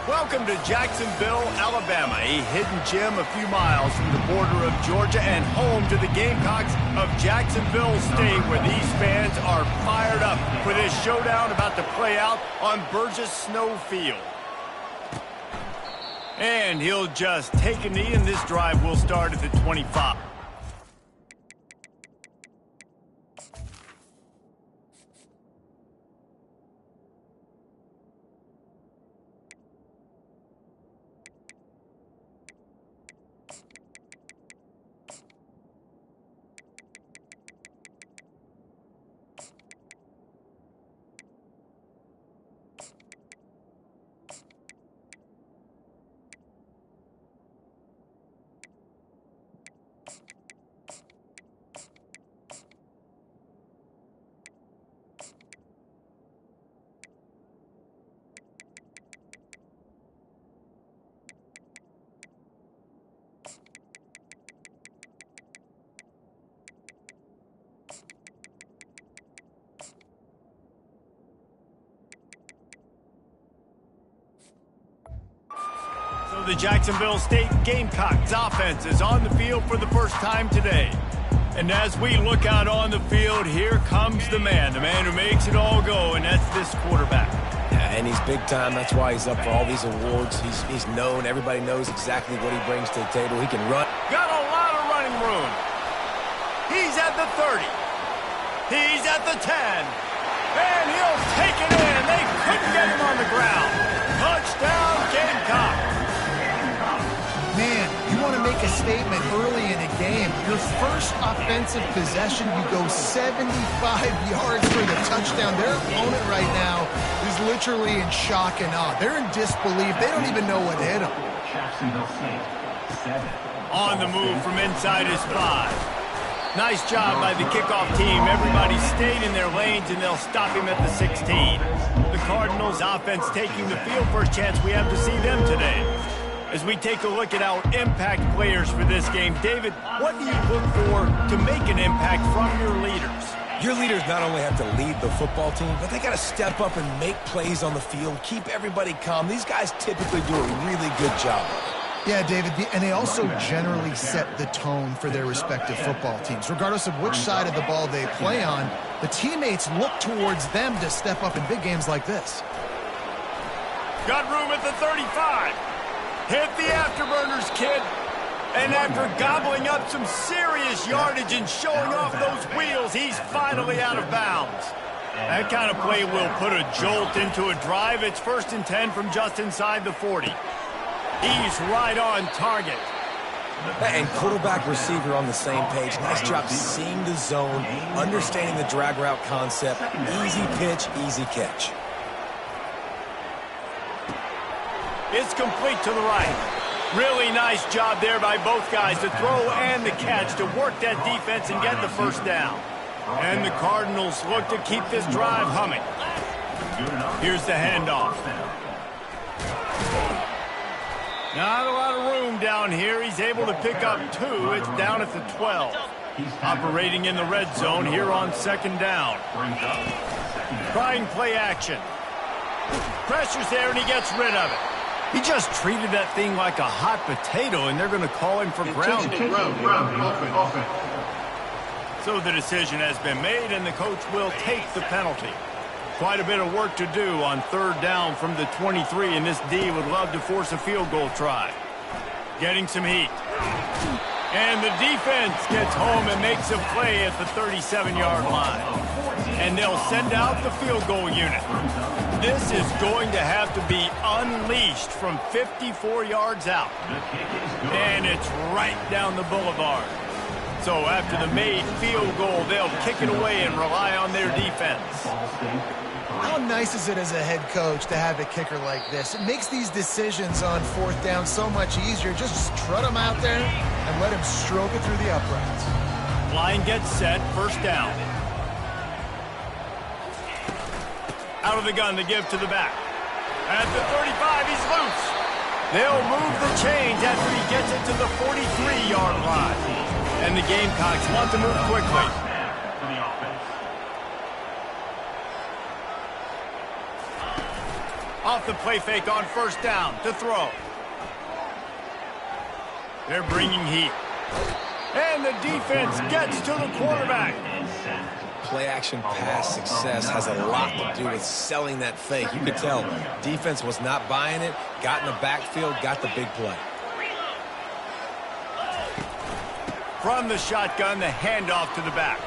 Welcome to Jacksonville, Alabama, a hidden gem a few miles from the border of Georgia and home to the Gamecocks of Jacksonville State, where these fans are fired up for this showdown about to play out on Burgess Snow Field. And he'll just take a knee, and this drive will start at the 25. The Jacksonville State Gamecocks offense is on the field for the first time today. And as we look out on the field, here comes the man who makes it all go, and that's this quarterback. Yeah, and he's big time. That's why he's up for all these awards. He's known. Everybody knows exactly what he brings to the table. He can run. Got a lot of running room. He's at the 30. He's at the 10. And he'll take it in. They couldn't get him on the ground. Touchdown, Gamecocks. Man, you want to make a statement early in a game. Your first offensive possession, you go 75 yards for the touchdown. Their opponent right now is literally in shock and awe. They're in disbelief. They don't even know what hit them. On the move from inside his 5. Nice job by the kickoff team. Everybody stayed in their lanes, and they'll stop him at the 16. The Cardinals offense taking the field. First chance we have to see them today. As we take a look at our impact players for this game, David, what do you look for to make an impact from your leaders? Your leaders not only have to lead the football team, but they got to step up and make plays on the field, keep everybody calm. These guys typically do a really good job. Yeah, David, and they also generally set the tone for their respective football teams. Regardless of which side of the ball they play on, the teammates look towards them to step up in big games like this. Got room at the 35. Hit the afterburners, kid. And after gobbling up some serious yardage and showing off those wheels, he's finally out of bounds. That kind of play will put a jolt into a drive. It's 1st and 10 from just inside the 40. He's right on target. And quarterback receiver on the same page. Nice job seeing the zone, understanding the drag route concept. Easy pitch, easy catch. It's complete to the right. Really nice job there by both guys to throw and the catch to work that defense and get the first down. And the Cardinals look to keep this drive humming. Here's the handoff. Not a lot of room down here. He's able to pick up 2. It's down at the 12. Operating in the red zone here on 2nd down. Trying play action. Pressure's there, and he gets rid of it. He just treated that thing like a hot potato, and they're going to call him for grounding. So the decision has been made, and the coach will take the penalty. Quite a bit of work to do on 3rd down from the 23, and this D would love to force a field goal try. Getting some heat. And the defense gets home and makes a play at the 37-yard line. And they'll send out the field goal unit. This is going to have to be unleashed from 54 yards out. And it's right down the boulevard. So after the made field goal, they'll kick it away and rely on their defense. How nice is it as a head coach to have a kicker like this? It makes these decisions on 4th down so much easier. Just strut him out there and let him stroke it through the uprights. Line gets set, 1st down. Out of the gun to give to the back. At the 35, he's loose. They'll move the chains after he gets it to the 43-yard line. And the Gamecocks want to move quickly. Off the play fake on first down to throw. They're bringing heat. And the defense gets to the quarterback. Play-action pass success has a lot to do with selling that fake. You could tell defense was not buying it, got in the backfield, got the big play. From the shotgun, the handoff to the back.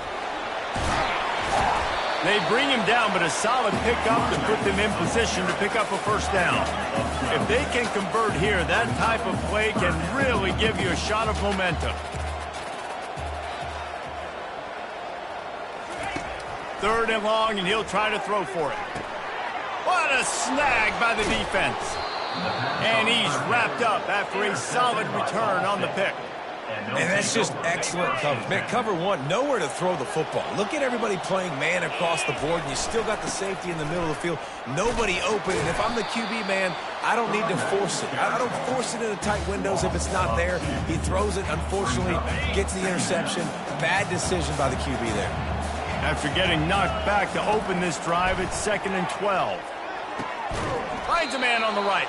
They bring him down, but a solid pickup to put them in position to pick up a first down. If they can convert here, that type of play can really give you a shot of momentum. Third and long, and he'll try to throw for it. What a snag by the defense. And he's wrapped up after a solid return on the pick. And that's just excellent coverage. Man, cover one, nowhere to throw the football. Look at everybody playing man across the board, and you still got the safety in the middle of the field. Nobody open, and if I'm the QB, man, I don't need to force it. I don't force it into tight windows if it's not there. He throws it, unfortunately, gets the interception. Bad decision by the QB there. After getting knocked back to open this drive, it's 2nd and 12. Finds a man on the right.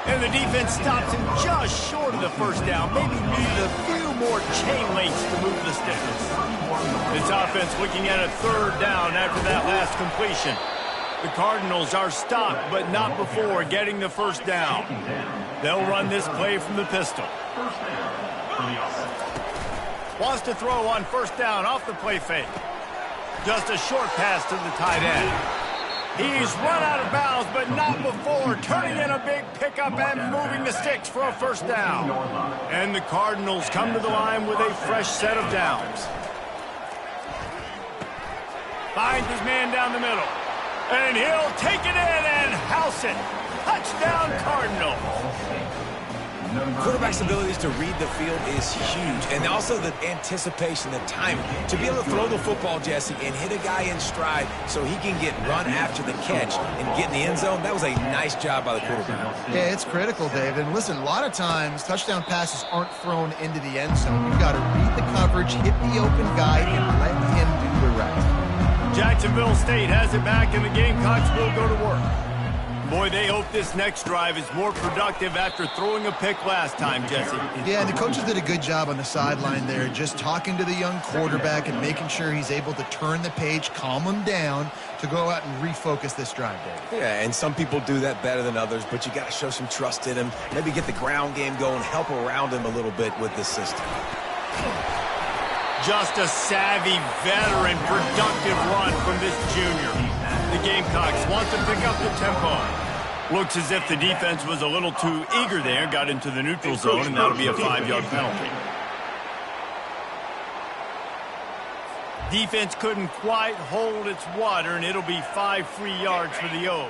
And the defense stops him just short of the first down. Maybe needed a few more chain links to move the sticks. This offense looking at a third down after that last completion. The Cardinals are stopped, but not before getting the first down. They'll run this play from the pistol. Wants to throw on first down off the play fake. Just a short pass to the tight end. He's run out of bounds, but not before turning in a big pickup and moving the sticks for a first down. And the Cardinals come to the line with a fresh set of downs. Finds his man down the middle. And he'll take it in and house it. Touchdown, Cardinals. Quarterback's abilities to read the field is huge, and also the anticipation, the timing. To be able to throw the football, Jesse, and hit a guy in stride so he can get run after the catch and get in the end zone, that was a nice job by the quarterback. Yeah, it's critical, David. And listen, a lot of times touchdown passes aren't thrown into the end zone. You've got to read the coverage, hit the open guy, and let him do the rest. Jacksonville State has it back, and the Gamecocks will go to work. Boy, they hope this next drive is more productive after throwing a pick last time, Jesse. Yeah, and the coaches did a good job on the sideline there, just talking to the young quarterback and making sure he's able to turn the page, calm him down to go out and refocus this drive, Dave. Yeah, and some people do that better than others, but you got to show some trust in him. Maybe get the ground game going, help around him a little bit with this system. Just a savvy, veteran, productive run from this junior. The Gamecocks want to pick up the tempo. Looks as if the defense was a little too eager there, got into the neutral zone, and that'll be a 5-yard penalty. Defense couldn't quite hold its water, and it'll be 5 free yards for the O.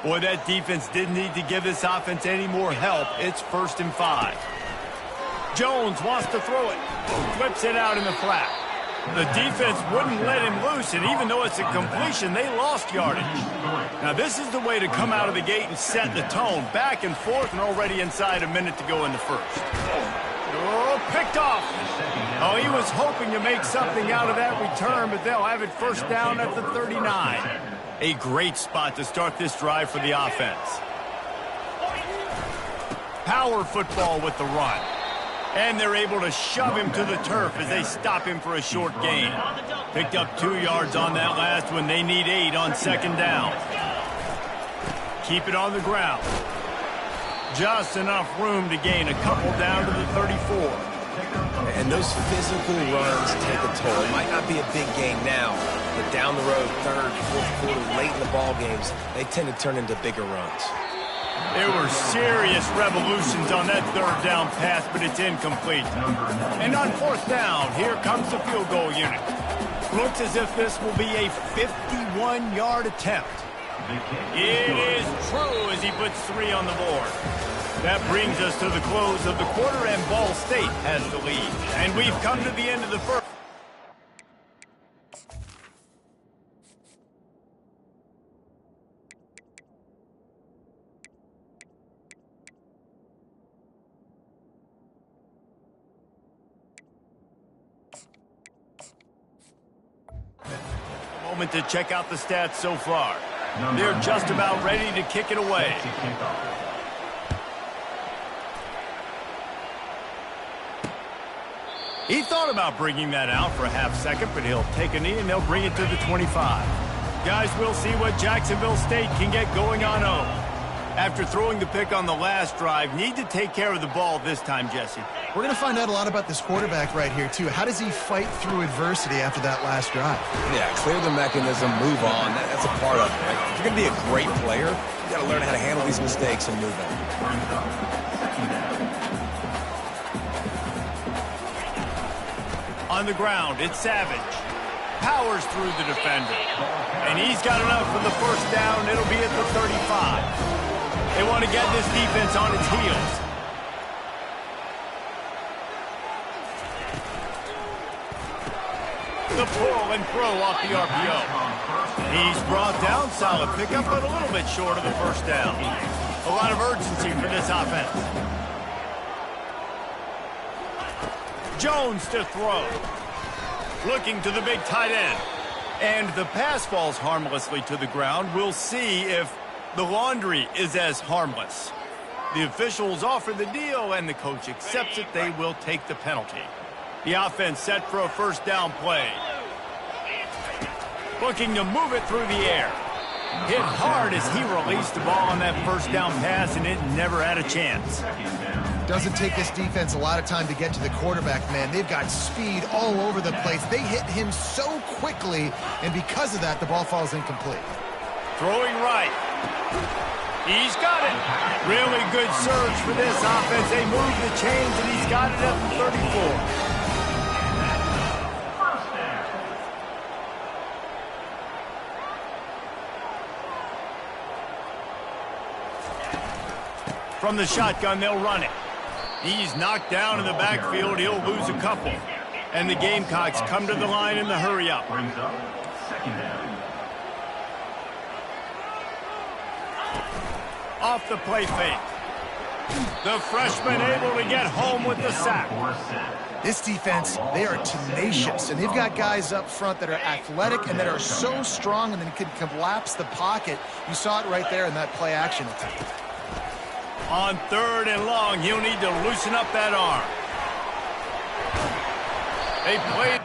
Boy, that defense didn't need to give this offense any more help. It's 1st and 5. Jones wants to throw it. Flips it out in the flat. The defense wouldn't let him loose, and even though it's a completion, they lost yardage. Now, this is the way to come out of the gate and set the tone. Back and forth, and already inside a minute to go in the first. Oh, picked off. Oh, he was hoping to make something out of that return, but they'll have it first down at the 39. A great spot to start this drive for the offense. Power football with the run. And they're able to shove him to the turf as they stop him for a short gain. Picked up 2 yards on that last one. They need 8 on 2nd down. Keep it on the ground. Just enough room to gain a couple down to the 34. And those physical runs take a toll. It might not be a big gain now, but down the road, 3rd, 4th quarter, late in the ball games, they tend to turn into bigger runs. There were serious revolutions on that 3rd down pass, but it's incomplete. And on 4th down, here comes the field goal unit. Looks as if this will be a 51-yard attempt. It is true as he puts 3 on the board. That brings us to the close of the quarter, and Ball State has the lead. And we've come to the end of the first. Moment to check out the stats so far. They're just about ready to kick it away. He thought about bringing that out for a half second, but he'll take a knee and they'll bring it to the 25. Guys, we'll see what Jacksonville State can get going on home. After throwing the pick on the last drive, need to take care of the ball this time, Jesse. We're going to find out a lot about this quarterback right here, too. How does he fight through adversity after that last drive? Yeah, clear the mechanism, move on. That's a part of it, right? If you're going to be a great player, you got to learn how to handle these mistakes and move on. On the ground, it's Savage. Powers through the defender. And he's got enough for the first down. It'll be at the 35. They want to get this defense on its heels. The pull and throw off the RPO. He's brought down, solid pickup, but a little bit short of the first down. A lot of urgency for this offense. Jones to throw. Looking to the big tight end. And the pass falls harmlessly to the ground. We'll see if the laundry is as harmless. The officials offer the deal, and the coach accepts it. They will take the penalty. The offense set for a first down play. Looking to move it through the air. Hit hard as he released the ball on that first down pass, and it never had a chance. Doesn't take this defense a lot of time to get to the quarterback, man. They've got speed all over the place. They hit him so quickly, and because of that, the ball falls incomplete. Throwing right. He's got it. Really good surge for this offense. They move the chains, and he's got it at the 34. From the shotgun, they'll run it. He's knocked down in the backfield. He'll lose a couple. And the Gamecocks come to the line in the hurry-up. Off the play fake. The freshman able to get home with the sack. This defense, they are tenacious, and they've got guys up front that are athletic and that are so strong and then can collapse the pocket. You saw it right there in that play-action attempt. On 3rd and long, he'll need to loosen up that arm. They played.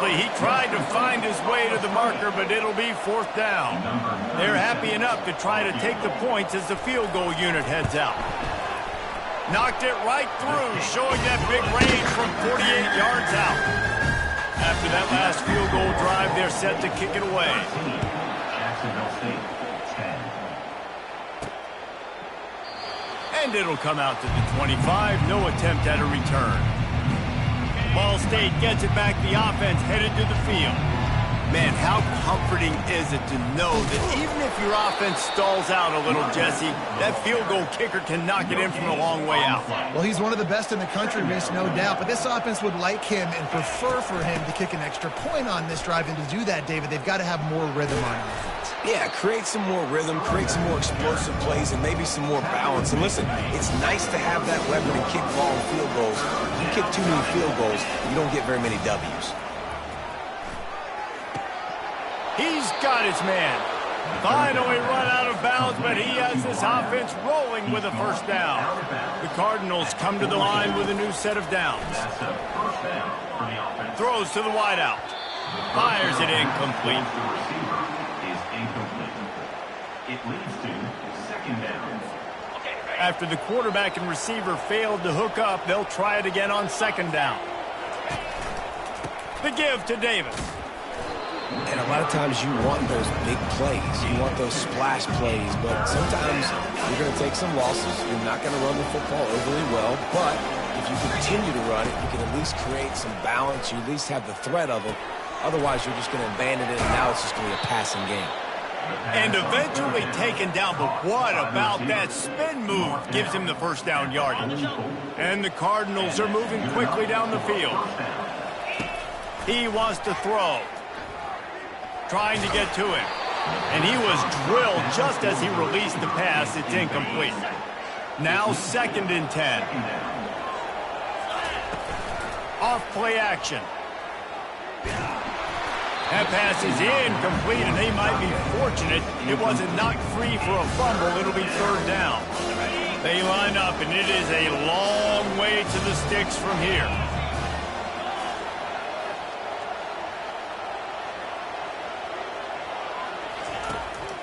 He tried to find his way to the marker, but it'll be 4th down. They're happy enough to try to take the points as the field goal unit heads out. Knocked it right through, showing that big range from 48 yards out. After that last field goal drive, they're set to kick it away. And it'll come out to the 25. No attempt at a return. Ball State gets it back. The offense headed to the field. Man, how comforting is it to know that even if your offense stalls out a little, Jesse, that field goal kicker can knock it in from a long way out. Well, he's one of the best in the country, Reese, no doubt. But this offense would like him and prefer for him to kick an extra point on this drive. And to do that, David, they've got to have more rhythm on offense. Yeah, create some more rhythm, create some more explosive plays, and maybe some more balance. And listen, it's nice to have that weapon and kick long field goals. You kick too many field goals, you don't get very many W's. He's got his man. Finally run out of bounds, but he has this offense rolling with a first down. The Cardinals come to the line with a new set of downs. Throws to the wideout. Fires it incomplete. It leads to 2nd down. After the quarterback and receiver failed to hook up, they'll try it again on 2nd down. The give to Davis. And a lot of times you want those big plays. You want those splash plays. But sometimes you're going to take some losses. You're not going to run the football overly well. But if you continue to run it, you can at least create some balance. You at least have the threat of it. Otherwise, you're just going to abandon it, and now it's just going to be a passing game. And eventually taken down, but what about that spin move gives him the first down yardage. And the Cardinals are moving quickly down the field. He wants to throw. trying to get to him. And he was drilled just as he released the pass. It's incomplete. Now 2nd and 10. Off play action. That pass is incomplete, and they might be fortunate it wasn't knocked free for a fumble. It'll be 3rd down. They line up, and it is a long way to the sticks from here.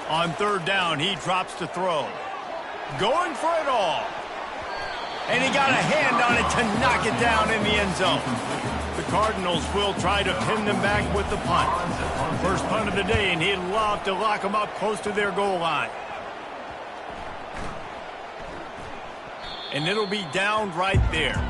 On 3rd down, he drops to throw. Going for it all. And he got a hand on it to knock it down in the end zone. The Cardinals will try to pin them back with the punt. First punt of the day, and he'd love to lock them up close to their goal line. And it'll be down right there.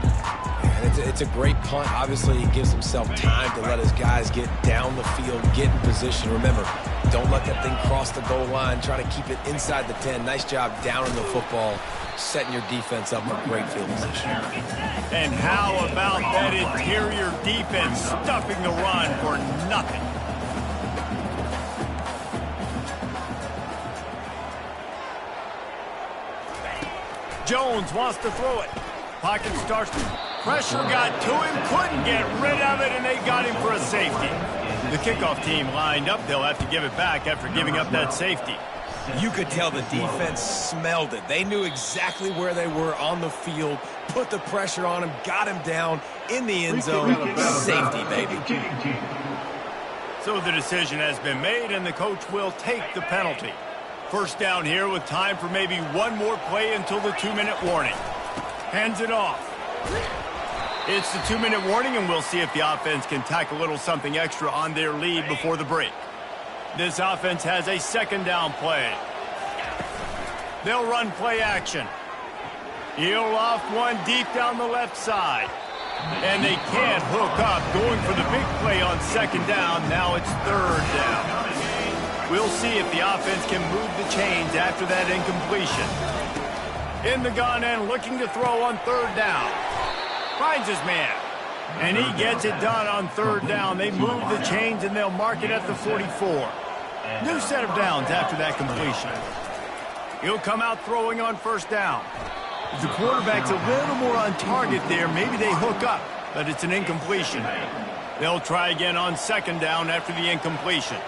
It's a great punt. Obviously, he gives himself time to let his guys get down the field, get in position. Remember, don't let that thing cross the goal line. Try to keep it inside the 10. Nice job down in the football, setting your defense up for great field position. And how about that interior defense stuffing the run for nothing? Jones wants to throw it. Pocket starts. Pressure got to him, couldn't get rid of it, and they got him for a safety. The kickoff team lined up. They'll have to give it back after giving up that safety. You could tell the defense smelled it. They knew exactly where they were on the field, put the pressure on him, got him down in the end zone. Safety, baby. So the decision has been made, and the coach will take the penalty. First down here with time for maybe one more play until the 2-minute warning. Hands it off. It's the 2-minute warning, and we'll see if the offense can tack a little something extra on their lead before the break. This offense has a 2nd down play. They'll run play action. He'll off one deep down the left side. And they can't hook up. Going for the big play on 2nd down. Now it's 3rd down. We'll see if the offense can move the chains after that incompletion. In the gun and looking to throw on 3rd down. Finds his man. And he gets it done on 3rd down. They move the chains, and they'll mark it at the 44. New set of downs after that completion. He'll come out throwing on 1st down. If the quarterback's a little more on target there, maybe they hook up, but it's an incompletion. They'll try again on 2nd down after the incompletion.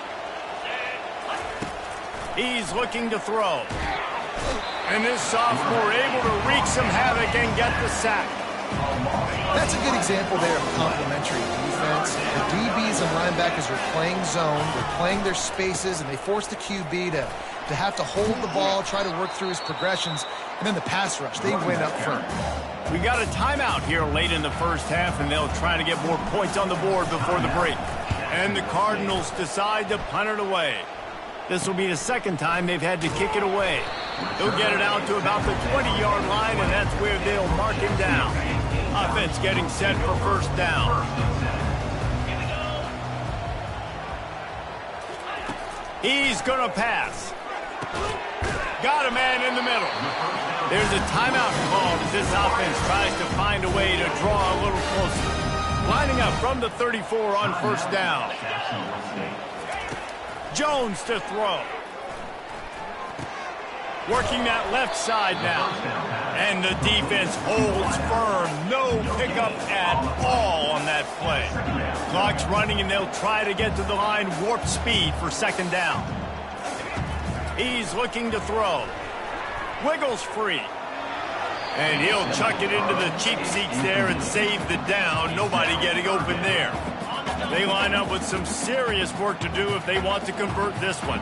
He's looking to throw. And this sophomore able to wreak some havoc and get the sack. That's a good example there of complementary defense. The DBs and linebackers are playing zone, they're playing their spaces, and they force the QB to have to hold the ball, try to work through his progressions, and then the pass rush, they win up front. We got a timeout here late in the first half, and they'll try to get more points on the board before the break. And the Cardinals decide to punt it away. This will be the 2nd time they've had to kick it away. They'll get it out to about the 20-yard line, and that's where they'll mark him down. Offense getting set for 1st down. He's going to pass. Got a man in the middle. There's a timeout called as this offense tries to find a way to draw a little closer. Lining up from the 34 on 1st down. Jones to throw. Working that left side now. And the defense holds firm. No pickup at all on that play. Clock's running, and they'll try to get to the line warp speed for 2nd down. He's looking to throw. Wiggles free. And he'll chuck it into the cheap seats there and save the down. Nobody getting open there. They line up with some serious work to do if they want to convert this one.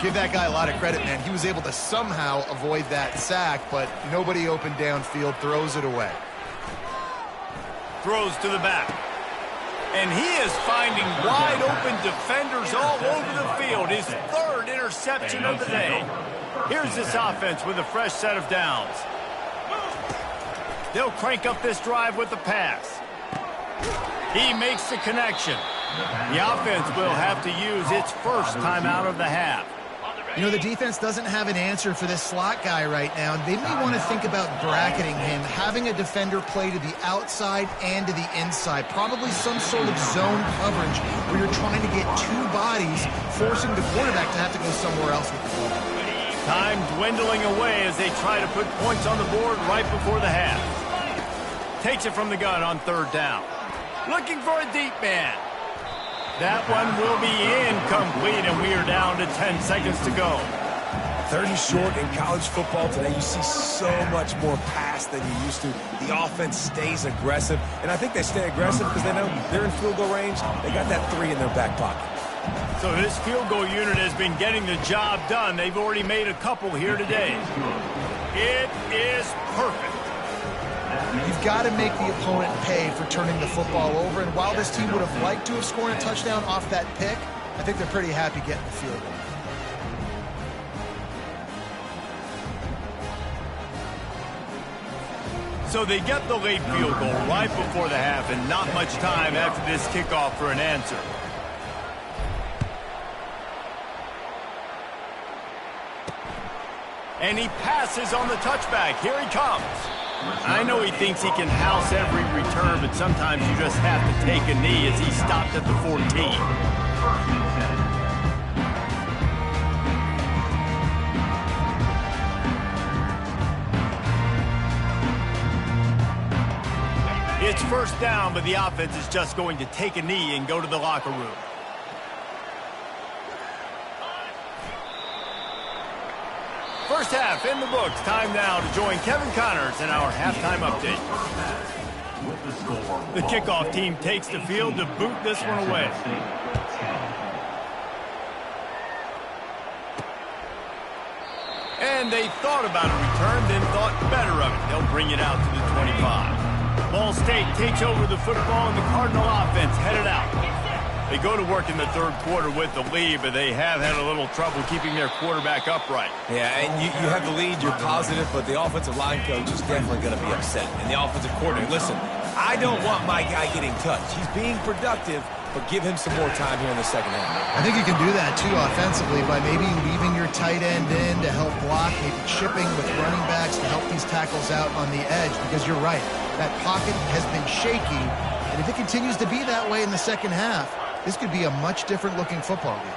Give that guy a lot of credit, man. He was able to somehow avoid that sack, but nobody open downfield, throws it away. Throws to the back. And he is finding wide open defenders all over the field. His 3rd interception of the day. Here's this offense with a fresh set of downs. They'll crank up this drive with the pass. He makes the connection. The offense will have to use its first timeout of the half. You know, the defense doesn't have an answer for this slot guy right now, and they may want to think about bracketing him, having a defender play to the outside and to the inside, probably some sort of zone coverage where you're trying to get two bodies, forcing the quarterback to have to go somewhere else with the ball. Time dwindling away as they try to put points on the board right before the half. Takes it from the gun on third down. Looking for a deep man. That one will be incomplete, and we are down to 10 seconds to go. 30 short in college football today. You see so much more pass than you used to. The offense stays aggressive, and I think they stay aggressive because they know they're in field goal range. They got that 3 in their back pocket. So this field goal unit has been getting the job done. They've already made a couple here today. It is perfect. You've got to make the opponent pay for turning the football over, and while this team would have liked to have scored a touchdown off that pick, I think they're pretty happy getting the field goal. So they get the late field goal right before the half, and not much time after this kickoff for an answer. And he passes on the touchback. Here he comes. I know he thinks he can house every return, but sometimes you just have to take a knee as he stopped at the 14. It's first down, but the offense is just going to take a knee and go to the locker room. First half in the books. Time now to join Kevin Connors in our halftime update. The kickoff team takes the field to boot this one away. And they thought about a return, then thought better of it. They'll bring it out to the 25. Ball State takes over the football, and the Cardinal offense headed out. They go to work in the third quarter with the lead, but they have had a little trouble keeping their quarterback upright. Yeah, and you have the lead, you're positive, but the offensive line coach is definitely going to be upset. And the offensive coordinator, listen, I don't want my guy getting touched. He's being productive, but give him some more time here in the second half. I think you can do that, too, offensively, by maybe leaving your tight end in to help block, maybe chipping with running backs to help these tackles out on the edge, because you're right. That pocket has been shaky, and if it continues to be that way in the second half, this could be a much different-looking football game.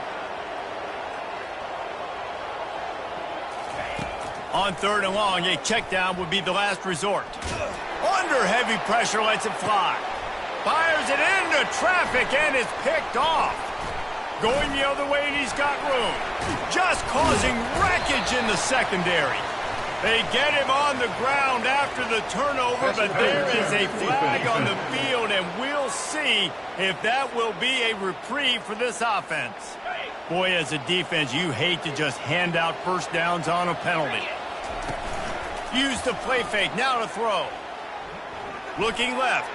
On third and long, a check down would be the last resort. Under heavy pressure, lets it fly. Fires it into traffic, and it's picked off. Going the other way, and he's got room. Just causing wreckage in the secondary. They get him on the ground after the turnover, but there is a flag on the field, and we'll see if that will be a reprieve for this offense. Boy, as a defense, you hate to just hand out first downs on a penalty. Use the play fake, now to throw. Looking left.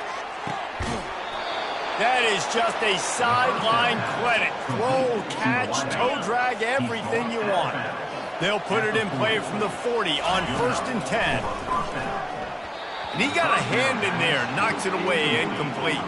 That is just a sideline credit. Throw, catch, toe drag, everything you want. They'll put it in play from the 40 on 1st and 10. And he got a hand in there, knocks it away, incomplete.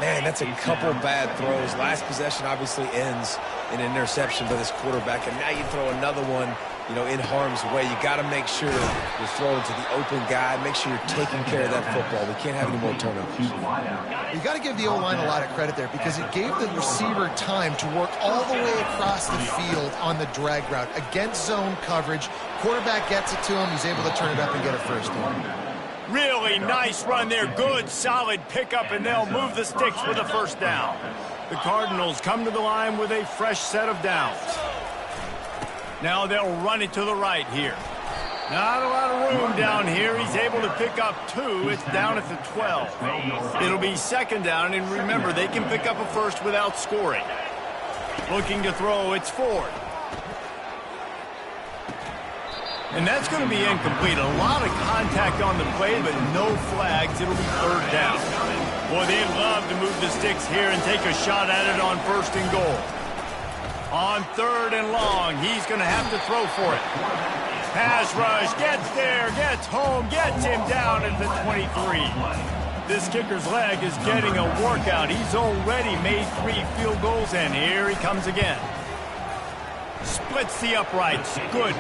Man, that's a couple bad throws. Last possession obviously ends in an interception by this quarterback, and now you throw another one, you know, in harm's way. You got to make sure you're throwing to the open guy. Make sure you're taking care of that football. We can't have any more turnovers. You got to give the O-line a lot of credit there because it gave the receiver time to work all the way across the field on the drag route against zone coverage. Quarterback gets it to him. He's able to turn it up and get a first down. Really nice run there. Good, solid pickup, and they'll move the sticks for the first down. The Cardinals come to the line with a fresh set of downs. Now they'll run it to the right here. Not a lot of room down here. He's able to pick up 2. It's down at the 12. It'll be second down, and remember, they can pick up a first without scoring. Looking to throw, it's Ford. And that's going to be incomplete. A lot of contact on the play, but no flags. It'll be third down. Boy, they'd love to move the sticks here and take a shot at it on 1st and goal. On 3rd and long, he's going to have to throw for it. Pass rush, gets there, gets home, gets him down at the 23. This kicker's leg is getting a workout. He's already made 3 field goals, and here he comes again. Splits the uprights. Good.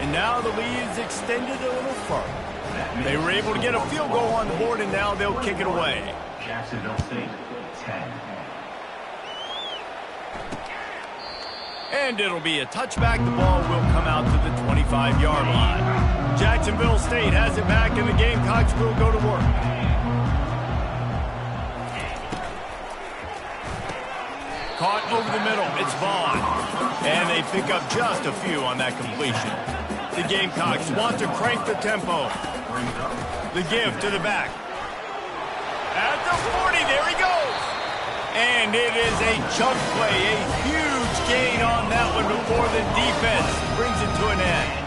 And now the lead is extended a little further. They were able to get a field goal on the board, and now they'll kick it away. Jacksonville State, 10. And it'll be a touchback. The ball will come out to the 25-yard line. Jacksonville State has it back, and the Gamecocks will go to work. Caught over the middle. It's Vaughn. And they pick up just a few on that completion. The Gamecocks want to crank the tempo. The give to the back. At the 40, there he goes. And it is a chunk play, a huge gain on that one before the defense brings it to an end.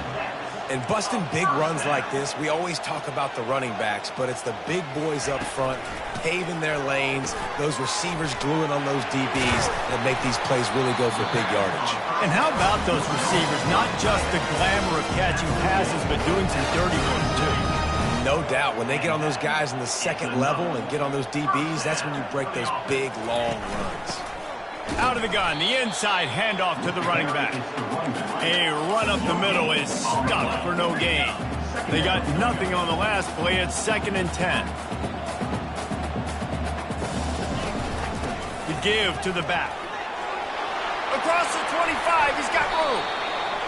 And busting big runs like this, we always talk about the running backs, but it's the big boys up front paving their lanes, those receivers gluing on those DBs that make these plays really go for big yardage. And how about those receivers? Not just the glamour of catching passes, but doing some dirty work too. No doubt. When they get on those guys in the second level and get on those DBs, that's when you break those big, long runs. Out of the gun, the inside handoff to the running back. A run up the middle is stuck for no gain. They got nothing on the last play. It's 2nd and 10. The give to the back. Across the 25, he's got room.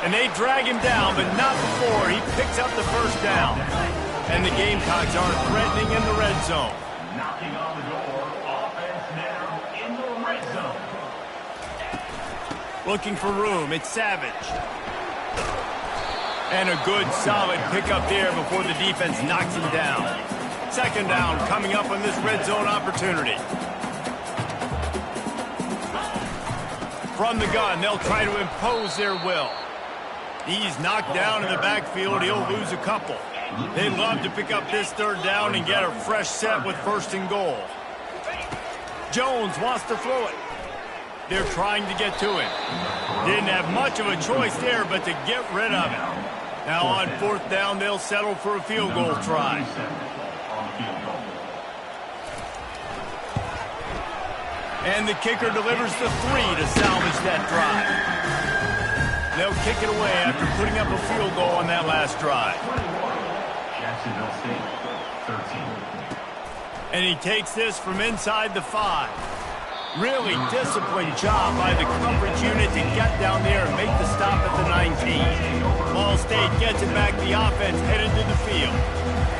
And they drag him down, but not before he picks up the first down. And the Gamecocks are threatening in the red zone. Knocking on the door, offense now in the red zone. Looking for room, it's Savage. And a good, solid pickup there before the defense knocks him down. 2nd down coming up on this red zone opportunity. From the gun, they'll try to impose their will. He's knocked down in the backfield. He'll lose a couple. They'd love to pick up this 3rd down and get a fresh set with 1st and goal. Jones wants to throw it. They're trying to get to him. Didn't have much of a choice there, but to get rid of it. Now on 4th down, they'll settle for a field goal try. And the kicker delivers the 3 to salvage that drive. They'll kick it away after putting up a field goal on that last drive. Jacksonville State, 13. And he takes this from inside the 5. Really disciplined job by the coverage unit to get down there and make the stop at the 19. Ball State gets it back. The offense headed to the field.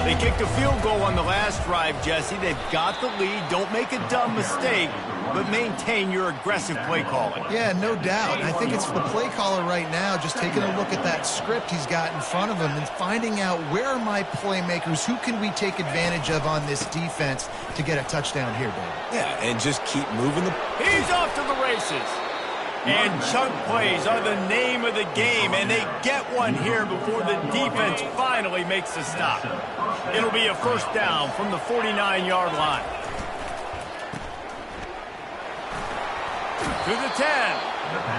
They kicked a field goal on the last drive, Jesse. They've got the lead. Don't make a dumb mistake, but maintain your aggressive play calling. Yeah, no doubt. I think it's the play caller right now just taking a look at that script he's got in front of him and finding out where are my playmakers, who can we take advantage of on this defense to get a touchdown here, David. Yeah, and just keep moving the... He's off to the races. And chunk plays are the name of the game, and they get one here before the defense finally makes the stop. It'll be a 1st down from the 49-yard line. To the 10.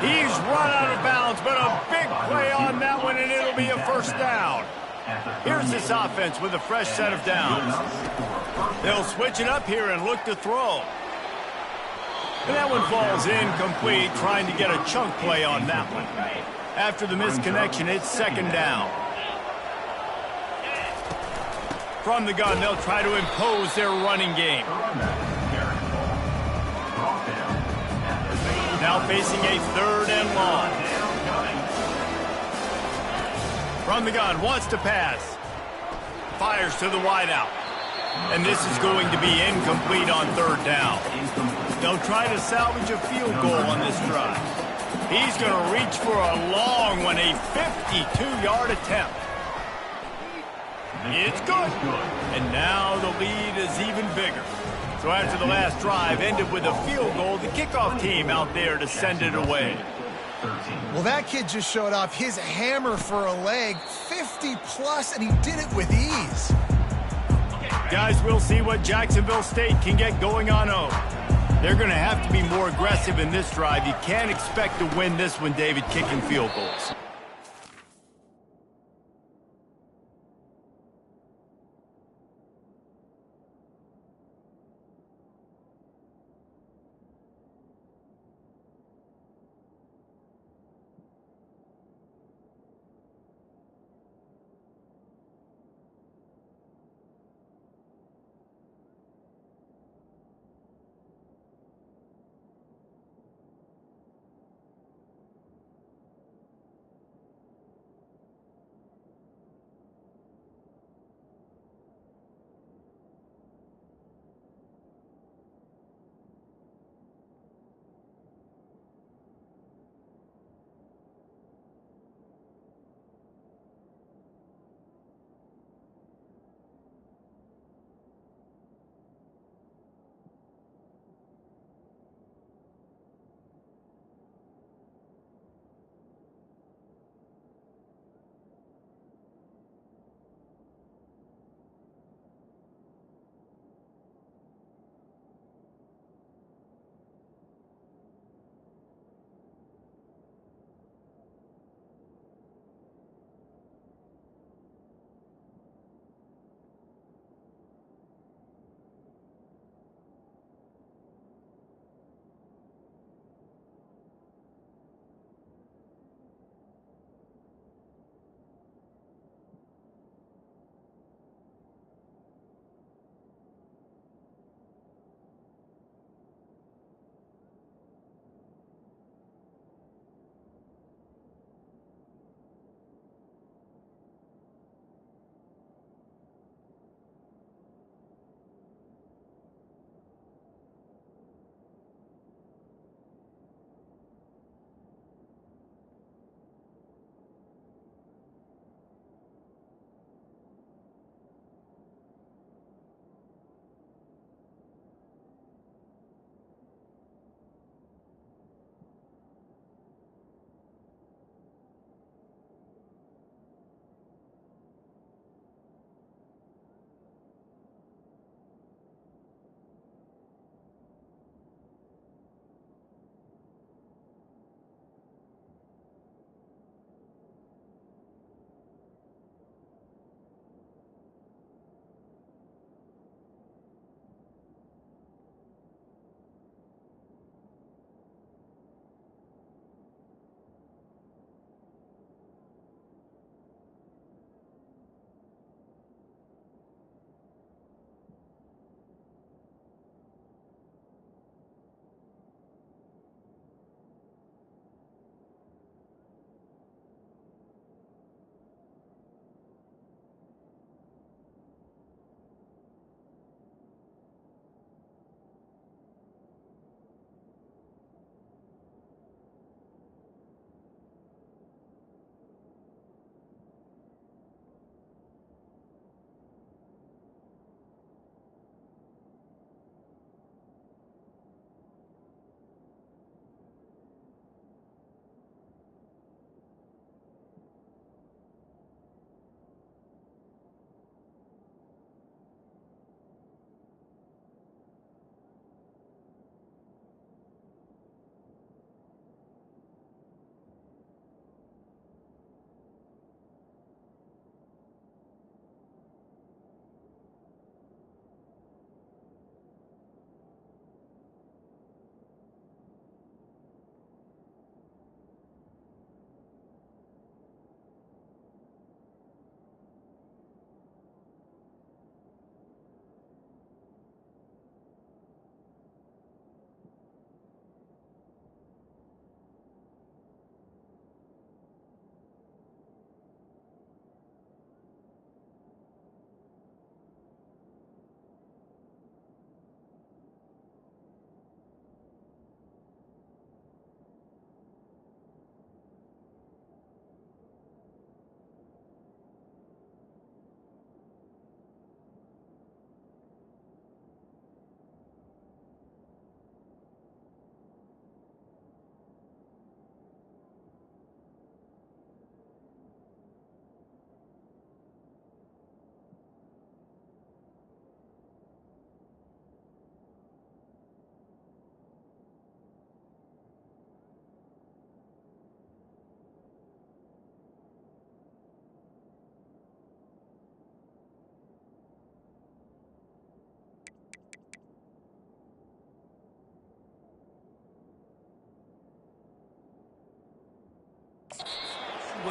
He's run out of bounds, but a big play on that one, and it'll be a 1st down. Here's this offense with a fresh set of downs. They'll switch it up here and look to throw. And that one falls incomplete, trying to get a chunk play on that one. After the misconnection, it's 2nd down. From the gun, they'll try to impose their running game. Now facing a 3rd and long. From the gun, wants to pass. Fires to the wideout. And this is going to be incomplete on 3rd down. They'll try to salvage a field goal on this drive. He's going to reach for a long one, a 52-yard attempt. It's good. And now the lead is even bigger. So after the last drive ended with a field goal, the kickoff team out there to send it away. Well, that kid just showed off his hammer for a leg, 50-plus, and he did it with ease. Guys, we'll see what Jacksonville State can get going on home. They're going to have to be more aggressive in this drive. You can't expect to win this one, David, kicking field goals.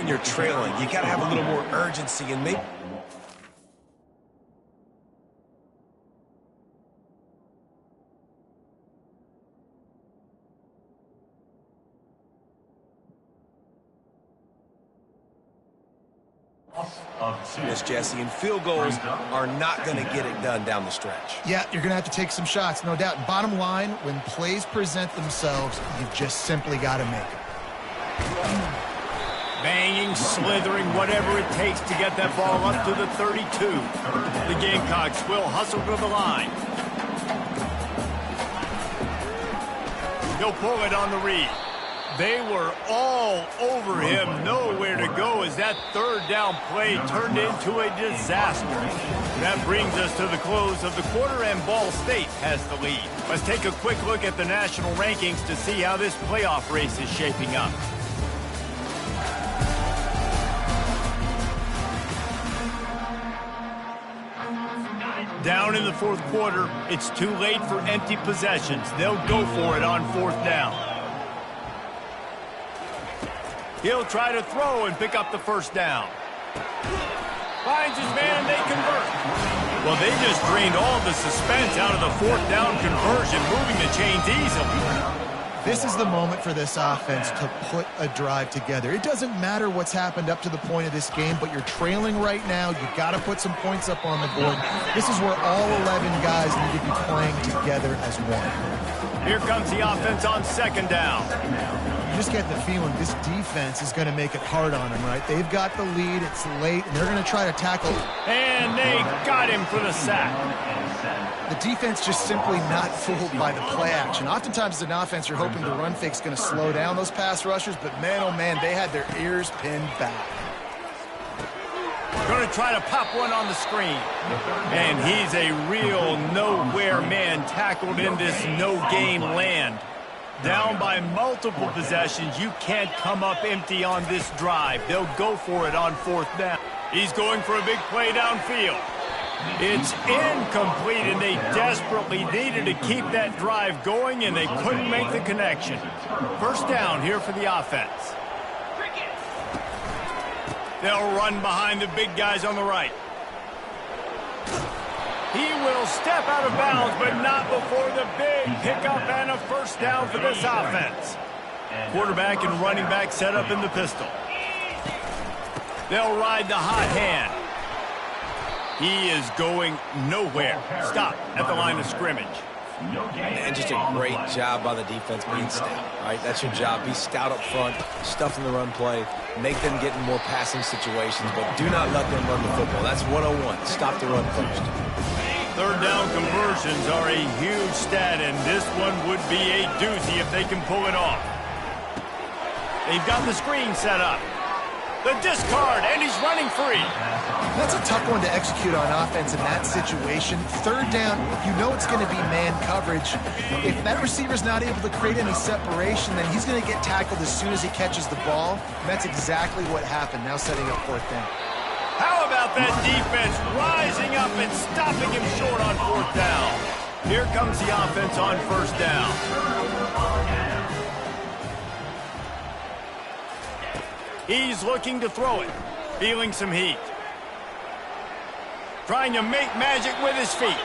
when you're trailing. You got to have a little more urgency and maybe... Yes, Jesse, and field goals are not going to get it done down the stretch. Yeah, you're going to have to take some shots, no doubt. Bottom line, when plays present themselves, you've just simply got to make them. Banging, slithering, whatever it takes to get that ball up to the 32. The Gamecocks will hustle to the line. He'll pull it on the read. They were all over him, nowhere to go as that third down play turned into a disaster. That brings us to the close of the quarter, and Ball State has the lead. Let's take a quick look at the national rankings to see how this playoff race is shaping up. Down in the fourth quarter, it's too late for empty possessions. They'll go for it on fourth down. He'll try to throw and pick up the first down. Finds his man, they convert. Well, they just drained all the suspense out of the fourth down conversion, moving the chains easily. This is the moment for this offense to put a drive together. It doesn't matter what's happened up to the point of this game, but you're trailing right now. You've got to put some points up on the board. This is where all 11 guys need to be playing together as one. Here comes the offense on second down. You just get the feeling this defense is going to make it hard on them, right? They've got the lead, it's late, and they're going to try to tackle. And they got him for the sack. The defense just simply not fooled by the play action. Oftentimes as an offense, you're hoping the run fake's going to slow down those pass rushers, but man, oh man, they had their ears pinned back. Going to try to pop one on the screen. And he's a real nowhere man tackled in this no-game land. Down by multiple possessions, you can't come up empty on this drive. They'll go for it on fourth down. He's going for a big play downfield. It's incomplete, and they desperately needed to keep that drive going, and they couldn't make the connection. First down here for the offense. They'll run behind the big guys on the right. He will step out of bounds, but not before the big pickup and a first down for this offense. Quarterback and running back set up in the pistol. They'll ride the hot hand. He is going nowhere. Stop at the line of scrimmage. And just a great job by the defense being stout. All right, that's your job. Be stout up front, stuff in the run play, make them get in more passing situations, but do not let them run the football. That's 101. Stop the run first. Third down conversions are a huge stat, and this one would be a doozy if they can pull it off. They've got the screen set up. The discard, and he's running free. That's a tough one to execute on offense in that situation. Third down, you know it's going to be man coverage. If that receiver's not able to create any separation, then he's going to get tackled as soon as he catches the ball. And that's exactly what happened, now setting up fourth down. How about that defense rising up and stopping him short on fourth down? Here comes the offense on first down. He's looking to throw it, feeling some heat. Trying to make magic with his feet.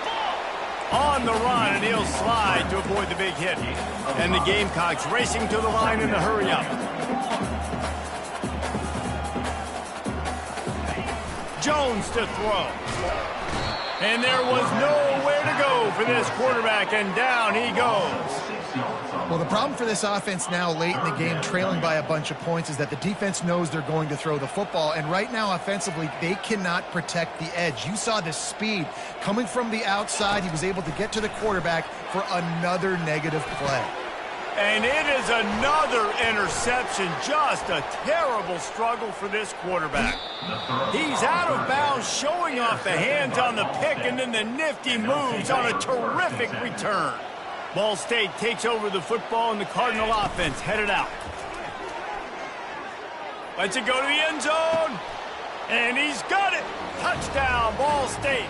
On the run, and he'll slide to avoid the big hit. And the Gamecocks racing to the line in the hurry-up. Jones to throw. And there was nowhere to go for this quarterback, and down he goes. Well, the problem for this offense now late in the game, trailing by a bunch of points, is that the defense knows they're going to throw the football. And right now, offensively, they cannot protect the edge. You saw the speed coming from the outside. He was able to get to the quarterback for another negative play. And it is another interception. Just a terrible struggle for this quarterback. He's out of bounds, showing off the hands on the pick, and then the nifty moves on a terrific return. Ball State takes over the football, and the Cardinal offense headed out. Lets it go to the end zone. And he's got it. Touchdown, Ball State.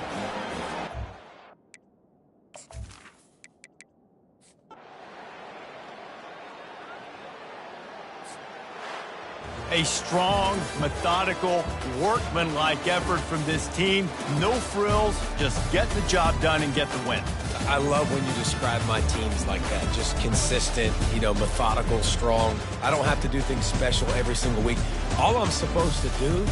A strong, methodical, workmanlike effort from this team. No frills, just get the job done and get the win. I love when you describe my teams like that. Just consistent, methodical, strong. I don't have to do things special every single week. All I'm supposed to do